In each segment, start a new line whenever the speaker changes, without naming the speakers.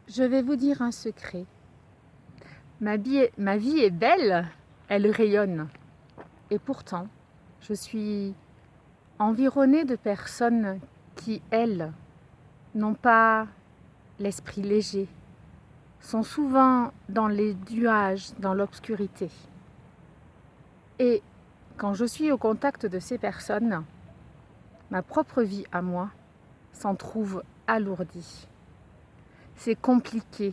Je vais vous dire un secret. Ma vie est belle, elle rayonne. Et pourtant, je suis environnée de personnes qui, elles, n'ont pas l'esprit léger, sont souvent dans les nuages, dans l'obscurité. Et quand je suis au contact de ces personnes, ma propre vie à moi s'en trouve alourdie. C'est compliqué.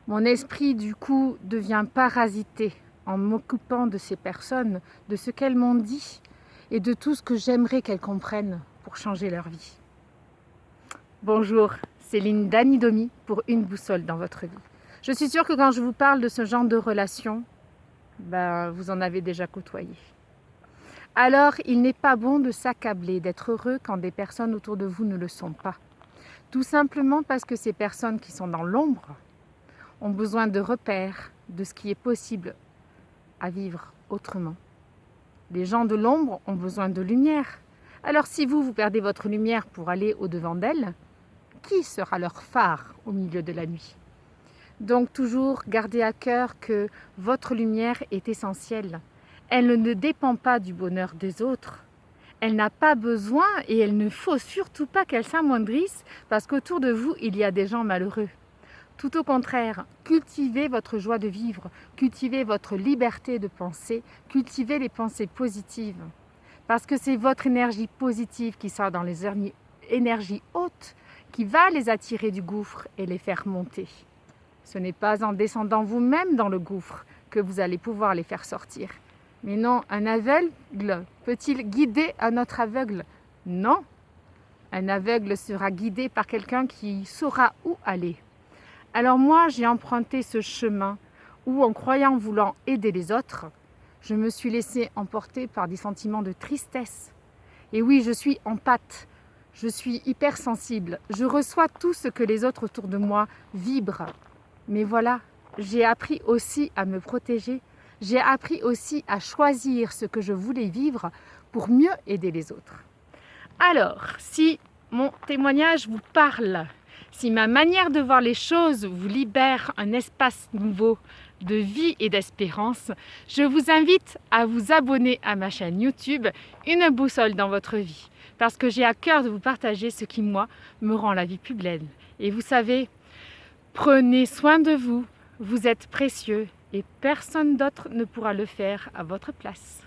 Mon esprit, du coup, devient parasité en m'occupant de ces personnes, de ce qu'elles m'ont dit et de tout ce que j'aimerais qu'elles comprennent pour changer leur vie. Bonjour, Céline Danidomi pour Une boussole dans votre vie. Je suis sûre que quand je vous parle de ce genre de relation, vous en avez déjà côtoyé. Alors, il n'est pas bon de s'accabler, d'être heureux quand des personnes autour de vous ne le sont pas. Tout simplement parce que ces personnes qui sont dans l'ombre ont besoin de repères, de ce qui est possible à vivre autrement. Les gens de l'ombre ont besoin de lumière. Alors si vous perdez votre lumière pour aller au-devant d'elles, qui sera leur phare au milieu de la nuit? Donc toujours gardez à cœur que votre lumière est essentielle. Elle ne dépend pas du bonheur des autres. Elle n'a pas besoin et il ne faut surtout pas qu'elle s'amoindrisse parce qu'autour de vous, il y a des gens malheureux. Tout au contraire, cultivez votre joie de vivre, cultivez votre liberté de penser, cultivez les pensées positives. Parce que c'est votre énergie positive qui sort dans les énergies hautes qui va les attirer du gouffre et les faire monter. Ce n'est pas en descendant vous-même dans le gouffre que vous allez pouvoir les faire sortir. Mais non, un aveugle peut-il guider un autre aveugle? Non. Un aveugle sera guidé par quelqu'un qui saura où aller. Alors moi, j'ai emprunté ce chemin où, en croyant voulant aider les autres, je me suis laissée emporter par des sentiments de tristesse. Et oui, je suis empathe, je suis hypersensible, je reçois tout ce que les autres autour de moi vibrent. Mais voilà, j'ai appris aussi à me protéger, j'ai appris aussi à choisir ce que je voulais vivre pour mieux aider les autres. Alors, si mon témoignage vous parle, si ma manière de voir les choses vous libère un espace nouveau de vie et d'espérance, je vous invite à vous abonner à ma chaîne YouTube Une boussole dans votre vie, parce que j'ai à cœur de vous partager ce qui, moi, me rend la vie plus belle. Et vous savez, prenez soin de vous, vous êtes précieux et personne d'autre ne pourra le faire à votre place.